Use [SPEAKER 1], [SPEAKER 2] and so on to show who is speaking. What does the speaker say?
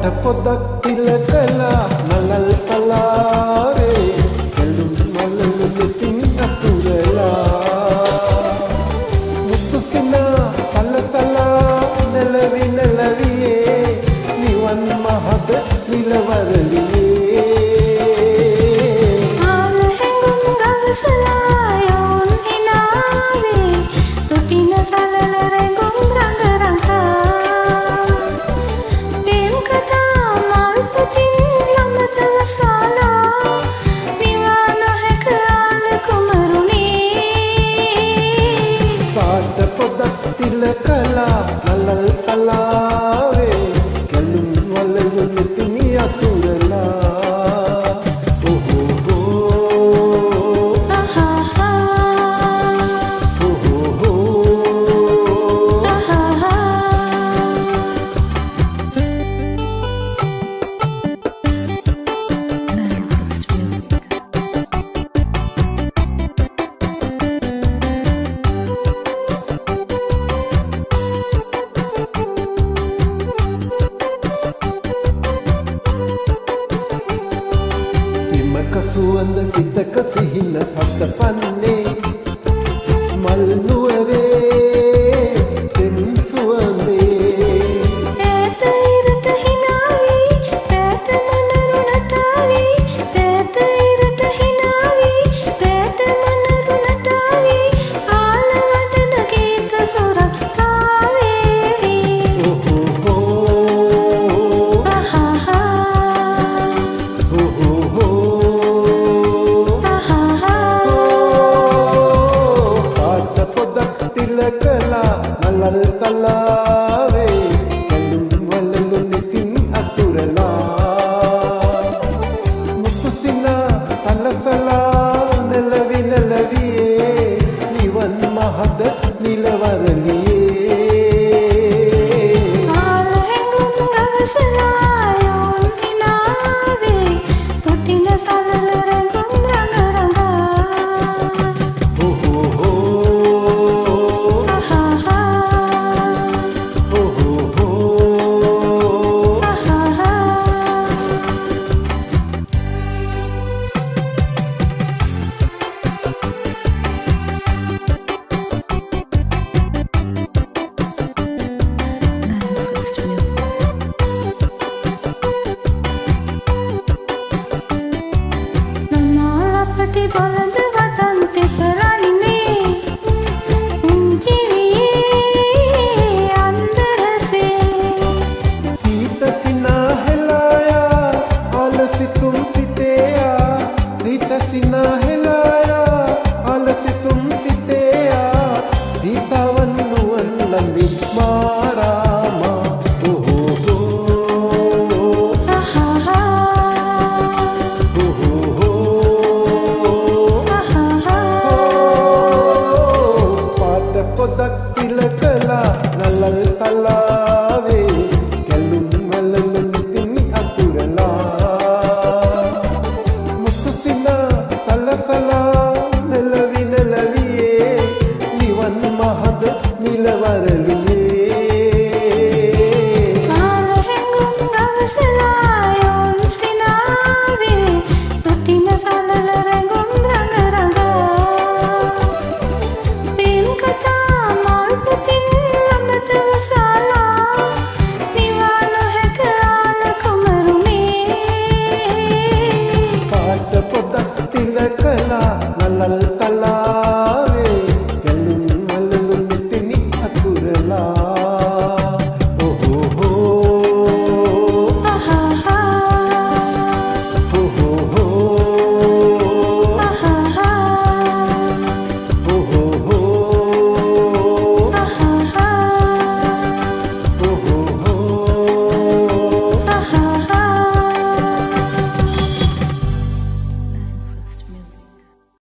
[SPEAKER 1] පාට පොදක් තිලකලා නලල් කලාවේ කැලුම් මලලු දෙතින් අතුරලා මුතුසිනා සලසලා නැලවි නැලවියේ නිවන් මහද නිලවරලියේ
[SPEAKER 2] ආල හැඟුම් ගවසලා යොන් හිනාවේ රුතින සලල රැඟුම් රඟ රඟා පේම් කතා මල් පුතින් ළඟට වසාලා විවා නොහැක ආල කුමරුනේ
[SPEAKER 1] පාට පොදක් තිලකලා නලල් කලාවේ කැලුම් මලලු දෙතින් අතුරලා සුවඳ සිතක සිහින සතපන්නේ මල් නුවරේ තෙම් සුවඳේ
[SPEAKER 2] ඈත ඉරට හිනාවි රැට මනරුණටාවි ඈත ඉරට හිනාවි රැට මනරුණටාවි ආල වඩන ගීත සොරක් ආවේ
[SPEAKER 1] තිලකලා නලල් කලාවේ කැලුම් වලලු නිතින් අතුරලා මුතුසිනා සලසලා නැලවි නැලවියේ නිවන් මහද නිලවරලියේ
[SPEAKER 2] ආල හැඟුම් ගවසලා යොන් හිනාවේ රුතින සලල රැඟුම් රඟ රඟා නනාලපටි බලද වතන්ති කරන්නේ උන්ජිවියේ අන්දරසේ
[SPEAKER 1] සීත සිනාහෙලායා ආලසිතුම් සිතේයා රීත සිනාහෙලායා ආලසිතුම් සිතේයා සීතාවන් නුවන් ලඳි මාරාමා පොදක් තිලකලා නලල් කලාවේ කැලුම් මලලු නිතින් අතුරලා මුතුසිනා සලසලා නැලවි නැලවියේ නිවන් මහද නිලවරලියේ
[SPEAKER 2] ආල හැඟුම් ගවසලා යොන් සිනාවේ රුතින සලල රැඟුම් රඟ රඟා පේම් කතා මල් පුතින් ළඟට වසාලා විවා නොහැක ආල කුමරුනේ
[SPEAKER 1] පාට පොදක් තිලකලා නලල් කලා